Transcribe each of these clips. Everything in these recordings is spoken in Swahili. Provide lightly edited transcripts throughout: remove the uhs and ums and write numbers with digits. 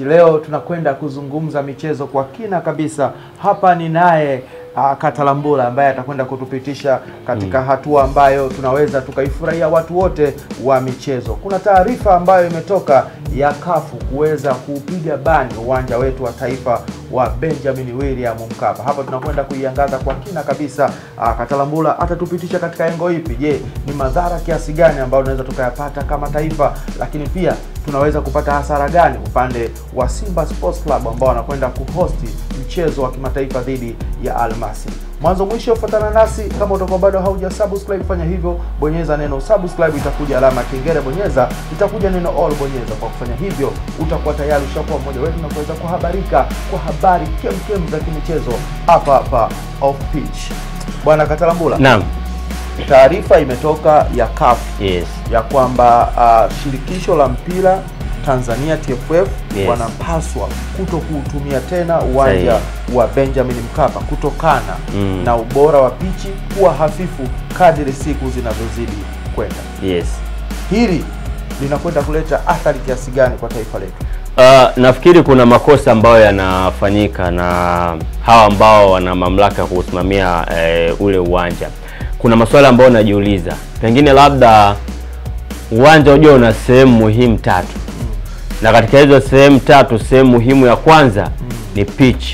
Leo tunakwenda kuzungumza michezo kwa kina kabisa. Hapa ni naye Katalambula ambaye atakwenda kutupitisha katika hatua ambayo tunaweza tukaifurahia watu wote wa michezo. Kuna taarifa ambayo imetoka ya kafu kuweza kupiga bani uwanja wetu wa taifa wa Benjamin William Mkapa. Hapa tunakwenda kuiangaza kwa kina kabisa. Katalambula atatupitisha katika engo ipi? Je, ni madhara kiasi gani ambayo tunaweza tukayapata kama taifa, lakini pia tunaweza kupata hasara gani upande wa Simba Sports Club ambao wanakwenda kuhosti mchezo wa kimataifa dhidi ya Al Masry. Mwanzo mwisho fuatana nasi. Kama utakuwa bado haujasubscribe, fanya hivyo, bonyeza neno subscribe, itakuja alama kengele, bonyeza, itakuja neno all, bonyeza. Kwa kufanya hivyo utakuwa tayari ushakuwa mmoja wetu na kuweza kuhabarika kwa habari kemkem za kimichezo hapa off pitch. Bwana Katalambula. Naam. Taarifa imetoka ya CAF ya kwamba shirikisho la mpira Tanzania TFF wanapaswa kutokutumia tena uwanja wa Benjamin Mkapa kutokana na ubora wa pichi kuwa hafifu kadri siku zinavyozidi kwenda. Hili linakwenda kuleta athari kiasi gani kwa taifa letu? Nafikiri kuna makosa ambayo yanafanyika na hawa ambao wana mamlaka kusimamia ule uwanja. Kuna maswali ambayo najiuliza. Pengine labda uwanja unajua una sehemu muhimu tatu. Na katika hizo sehemu tatu, sehemu muhimu ya kwanza ni pitch.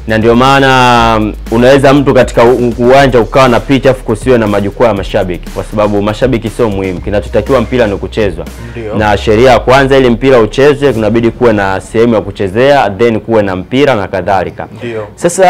Na ndio maana unaweza mtu katika uwanja ukawa na pitch afu kusiwe na majukwaa ya mashabiki, kwa sababu mashabiki sio muhimu. Kinachotakiwa mpira ni kuchezwa. Na sheria ya kwanza ili mpira uchezwe kunabidi kuwe na sehemu ya kuchezea, then kuwe na mpira na kadhalika. Sasa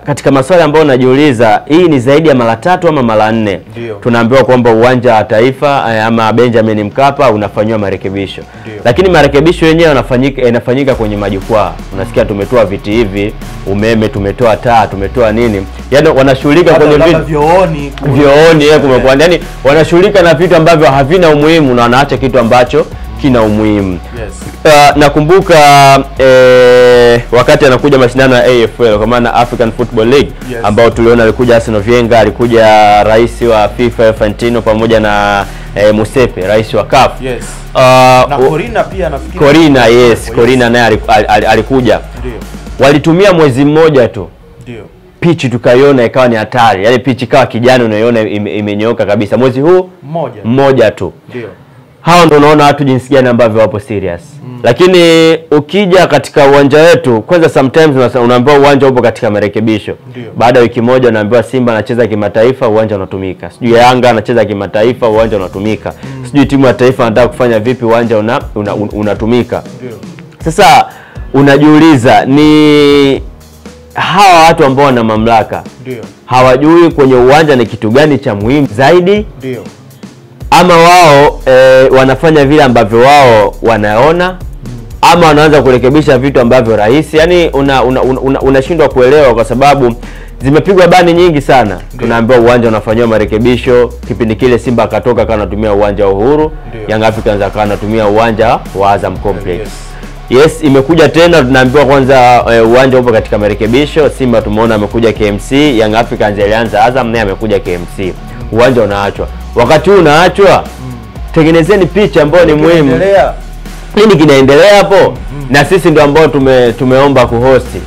katika maswali ambayo najiuliza, hii ni zaidi ya mara 3 ama mara 4 tunaambiwa kwamba uwanja wa taifa ama Benjamin Mkapa unafanywa marekebisho. Lakini marekebisho yenyewe yanafanyika kwenye majukwaa. Unasikia tumetoa viti hivi, umeme tumetoa taa, tumetoa nini. Yaani wanashughulika kwenye vitu vyooni kumekuwa, yani wanashughulika na vitu ambavyo havina umuhimu na wanaacha kitu ambacho kina umuhimu. Nakumbuka wakati anakuja mashindano ya AFL kwa maana African Football League, ambao tuliona alikuja Arsene Wenger, alikuja rais wa FIFA Infantino pamoja na Musepe, rais wa CAF. Na Corina pia nafikiri. Corina naye alikuja. Walitumia mwezi mmoja tu. Pitch tukaiona ikawa ni hatari. Yaani pitch ikawa kijani unaiona imenyooka kabisa. Mwezi huu mmoja tu. Hao ndio unaona watu jinsi gani ambavyo wapo serious. Lakini ukija katika uwanja wetu, kwanza sometimes unaambiwa uwanja upo katika marekebisho. Baada ya wiki moja unaambiwa Simba anacheza kimataifa, uwanja unatumika. Sijui Yanga anacheza kimataifa, uwanja unatumika. Sijui timu ya taifa anataka kufanya vipi, uwanja unatumika. Sasa unajiuliza, ni hawa watu ambao wana mamlaka hawajui kwenye uwanja ni kitu gani cha muhimu zaidi? Ama wao wanafanya vile ambavyo wao wanaona, ama wanaanza kurekebisha vitu ambavyo rahisi. Yani unashindwa kuelewa, kwa sababu zimepigwa bani nyingi sana. Tunaambiwa uwanja unafanywa marekebisho. Kipindi kile Simba akatoka kana anatumia uwanja wa Uhuru, Young Africans akawa anatumia uwanja wa Azam Complex. Imekuja tena tunaambiwa kwanza uwanja upo katika marekebisho. Simba tumeona amekuja KMC, Young Africans alianza Azam, naye amekuja KMC. Uwanja unaachwa. Wakati huu unaachwa, tengenezeni picha ambayo ni muhimu. Nini kinaendelea hapo? Na sisi ndio ambao tumeomba kuhosti.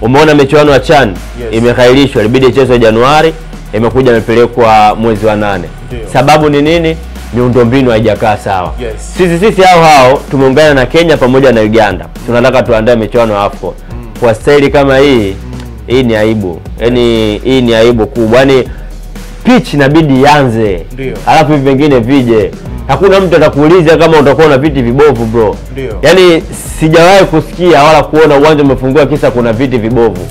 Umeona michuano ya CHAN imekhairishwa, ilibidi ichezwe Januari, imekuja imepelekwa mwezi wa 8. Sababu ni nini? Miundombinu haijakaa sawa. Sisi hao tumeungana na Kenya pamoja na Uganda. Tunataka tuandae michuano ya AFCON. Kwa staili kama hii ni aibu. Yaani hii ni aibu kubwa. Yaani pitch inabidi ianze. Alafu hivi vingine vije. Hakuna mtu atakuuliza kama utakuwa na viti vibovu bro. Yaani sijawahi kusikia wala kuona uwanja umefungua kisa kuna viti vibovu.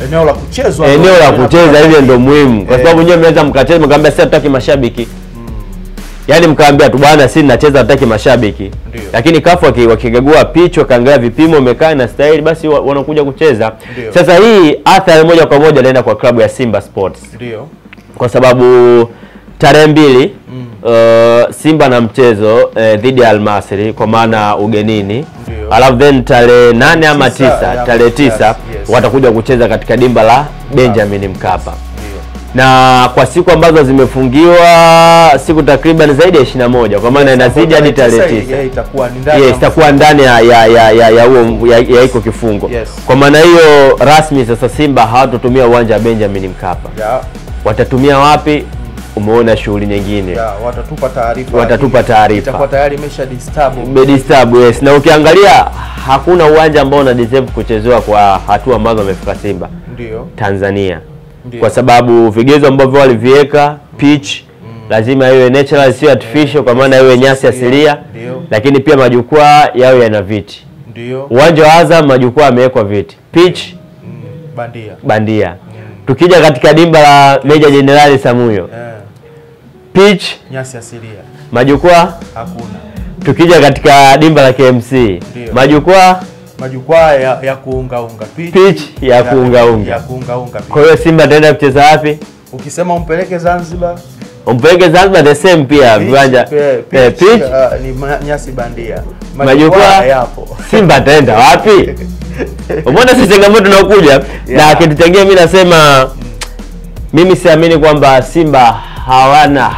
Eneo la kuchezwa. Eneo la kucheza ile ndio muhimu. Kwa sababu nyewe mnaweza mkacheza mkaambia sasa tutaki mashabiki. Yaani mkaambia tu bwana sisi tunacheza hataki mashabiki. Lakini CAF wakigagua pitch, wakaangalia vipimo, umekaa na style, basi wanakuja kucheza. Sasa hii athari moja kwa moja inaenda kwa klabu ya Simba Sports. Kwa sababu tarehe 2 Simba na mchezo dhidi ya Al Masry kwa maana ugenini. Alafu then tarehe 8 ama 9, tarehe 9 watakuja kucheza katika dimba la Benjamin Mkapa. na kwa siku ambazo zimefungiwa siku takriban zaidi ya 21, kwa maana inazidi hadi tarehe 9. Itakuwa ndani ya iko kifungo. Kwa maana hiyo rasmi sasa Simba hawatotumia uwanja wa Benjamin Mkapa. Watatumia wapi? Umeona shughuli nyingine. Watatupa taarifa. Itakuwa tayari imesha disturb. Yes. Na ukiangalia hakuna uwanja ambao una deserve kuchezewa kwa hatua ambazo wamefika Simba. Ndio. Tanzania. Ndiyo. Kwa sababu vigezo ambavyo waliviweka, pitch lazima iwe natural, sio artificial, kwa maana iwe nyasi asilia. Lakini pia majukwaa yao yana viti. Ndio. Uwanja wa Azam majukwaa yamewekwa viti. Pitch bandia. Tukija katika dimba la Meja Jenerali Samuyo, pitch nyasi asilia, majukwaa hakuna. Tukija katika dimba la KMC, majukwaa ya kuunga pitch ya kuunga. Kwa hiyo Simba ataenda kucheza wapi? Ukisema umpeleke Zanzibar the same pia viwanja pitch ni nyasi bandia. Majukwaa yapo. Simba ataenda wapi? Umeona sisi changamoto tunakuja na kitu kingine. Mimi nasema mimi siamini kwamba Simba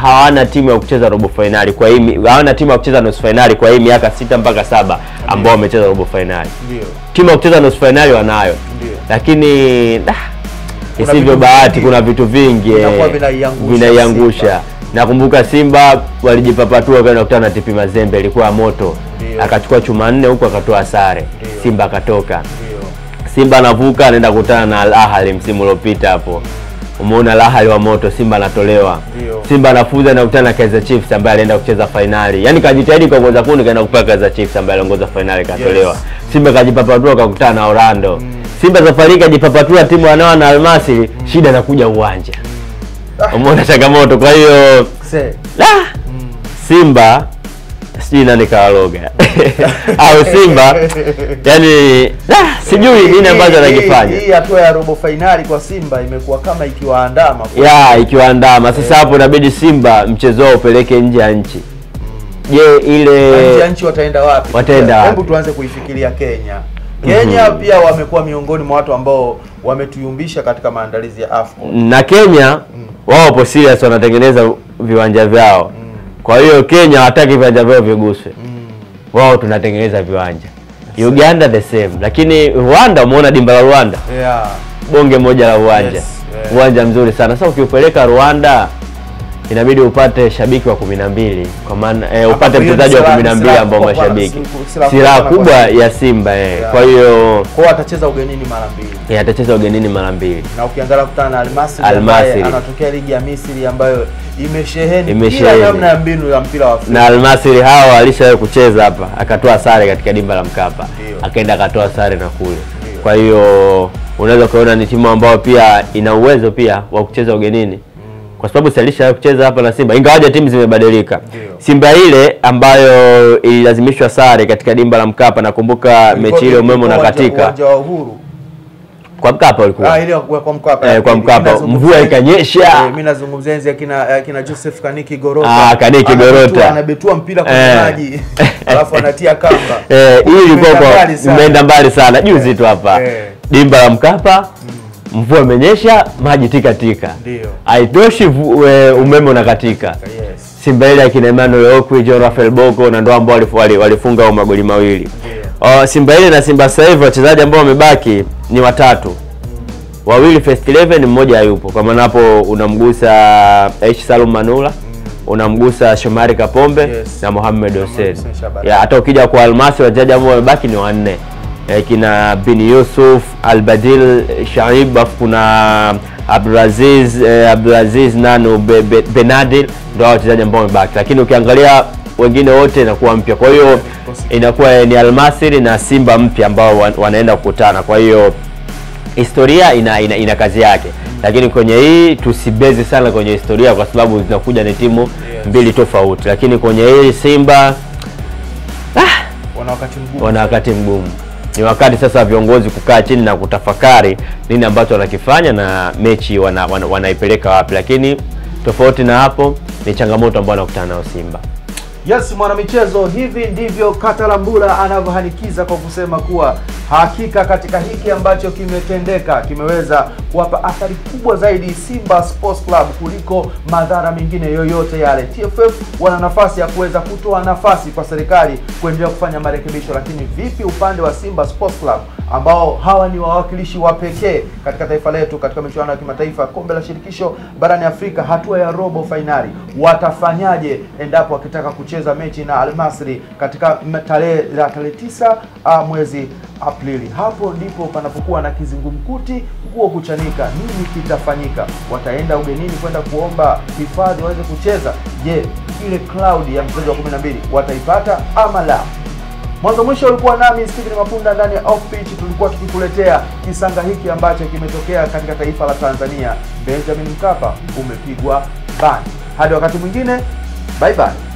hawana timu ya kucheza robo finali kwa hii, hawana timu ya kucheza nusu finali kwa hii miaka 6 mpaka 7 ambao wamecheza robo finali. Ndio. Timu ya kucheza nusu finali wanayo. Ndio. Lakini isivyo bahati kuna vitu vingi vinaiangusha. Nakumbuka Simba walijipapatua kwenda kukutana na TP Mazembe, ilikuwa moto. Akachukua chuma 4 huko akatoa sare. Simba akatoka. Simba anavuka anaenda kukutana na Al Ahly msimu uliopita hapo. Umeona Al Ahly wa moto, Simba anatolewa. Simba anafuza na kukutana na Kaizer Chiefs ambaye alienda kucheza finali. Yaani kajitahidi kwa kuongoza kundi kaenda kupaka Kaizer Chiefs ambaye aliongoza finali katolewa. Simba kajipapatua kakutana na Orlando. Simba safari kajipapatua timu wanao na Almasi, shida inakuja uwanja. Umeona changamoto. Kwa hiyo Simba sijui nani kaaloga au Simba yani sijui nini ambacho anakifanya. Hii hatua ya robo finali kwa Simba imekuwa kama ikiwaandama ikiwaandama. Sasa hapo inabidi Simba mchezo wao upeleke nje ya nchi. Je, ile nje ya nchi wataenda wapi? Hebu tuanze kuifikiria Kenya. Kenya pia wamekuwa miongoni mwa watu ambao wametuyumbisha katika maandalizi ya AFCON. Na Kenya wao wapo serious, wanatengeneza viwanja vyao. Kwa hiyo Kenya hataki viwanja vyao viguswe. Wao tunatengeneza viwanja. Uganda the same. Lakini Rwanda, umeona dimba la Rwanda? Bonge moja la uwanja. Uwanja mzuri sana. Sasa ukiupeleka Rwanda inabidi upate shabiki wa 12, kwa maana upate mchezaji wa 12 ambao mashabiki. Silaha kubwa ya Simba Kwa hiyo atacheza ugenini mara 2. Atacheza ugenini mara 2. Na ukiangalia kutana na Al-Masry anatokea ligi ya Misri ambayo imesheheni kila namna ya mbinu ya mpira wa Afrika. Na Al-Masry hawa alishawahi kucheza hapa, akatoa sare katika dimba la Mkapa. Akaenda akatoa sare na kule. Kwa hiyo unaweza kuona ni timu ambayo pia ina uwezo pia wa kucheza ugenini. Kwa sababu Salisha kucheza hapa na Simba, ingawaje timu zimebadilika. Simba ile ambayo ililazimishwa sare katika dimba la Mkapa, nakumbuka mechi ile umeme na katika uwanja wa Uhuru. Kwa Mkapa ulikuwa. Ile kwa Mkapa. Kwa Mkapa mvua ikanyesha. Mimi nazungumzia enzi akina Joseph Kaniki Gorota. Kaniki Gorota anabetua mpira kwenye maji. Alafu anatia kamba. Hii ilikuwa imeenda mbali sana juzi tu hapa. Dimba la Mkapa mvua imenyesha, maji tika. Ndio. Haitoshi umeme unakatika. Simba ile akina Emmanuel Okwi, John Rafael Boko na ndio ambao walifunga magoli mawili. Simba ile na Simba sasa hivi wachezaji ambao wamebaki ni 3. 2 first 11, mmoja hayupo. Kwa maana hapo unamgusa Aish Salum Manula, unamgusa Shomari Kapombe na Mohamed Hussein. Hata ukija kwa Almasi wachezaji ambao wamebaki ni 4. Kina Bin Yusuf, Albadil Shaib, kuna Abdulaziz Nano Benadil, ndio wachezaji ambao wamebaki. Lakini ukiangalia wengine wote inakuwa mpya. Kwa hiyo inakuwa ni Almasri na Simba mpya ambao wanaenda kukutana. Kwa hiyo historia ina kazi yake. Lakini kwenye hii tusibezi sana kwenye historia kwa sababu zinakuja ni timu mbili tofauti. Lakini kwenye hii Simba wana wakati mgumu. Ni wakati sasa viongozi kukaa chini na kutafakari nini ambacho wanakifanya na mechi wanaipeleka wapi. Lakini tofauti na hapo ni changamoto ambayo wanakutana nayo Simba. Yes, mwanamichezo, hivi ndivyo Katalambula anavyohanikiza kwa kusema kuwa hakika katika hiki ambacho kimetendeka kimeweza kuwapa athari kubwa zaidi Simba Sports Club kuliko madhara mengine yoyote yale. TFF wana nafasi ya kuweza kutoa nafasi kwa serikali kuendelea kufanya marekebisho, lakini vipi upande wa Simba Sports Club ambao hawa ni wawakilishi wa pekee katika taifa letu katika michuano ya kimataifa kombe la shirikisho barani Afrika hatua ya robo finali? Watafanyaje endapo wakitaka kucheza mechi na Al Masry katika tarehe 9 mwezi Aprili? Hapo ndipo panapokuwa na kizungumkuti, nguo kuchanika. Nini kitafanyika? Wataenda ugenini kwenda kuomba hifadhi waweze kucheza? Je, ile cloud ya mchezo wa 12 wataipata ama la? Mwanzo mwisho ulikuwa nami Steven Mapunda ndani ya Off Pitch. Tulikuwa tukikuletea kisanga hiki ambacho kimetokea katika taifa la Tanzania. Benjamin Mkapa umepigwa bani. Hadi wakati mwingine, bye bye.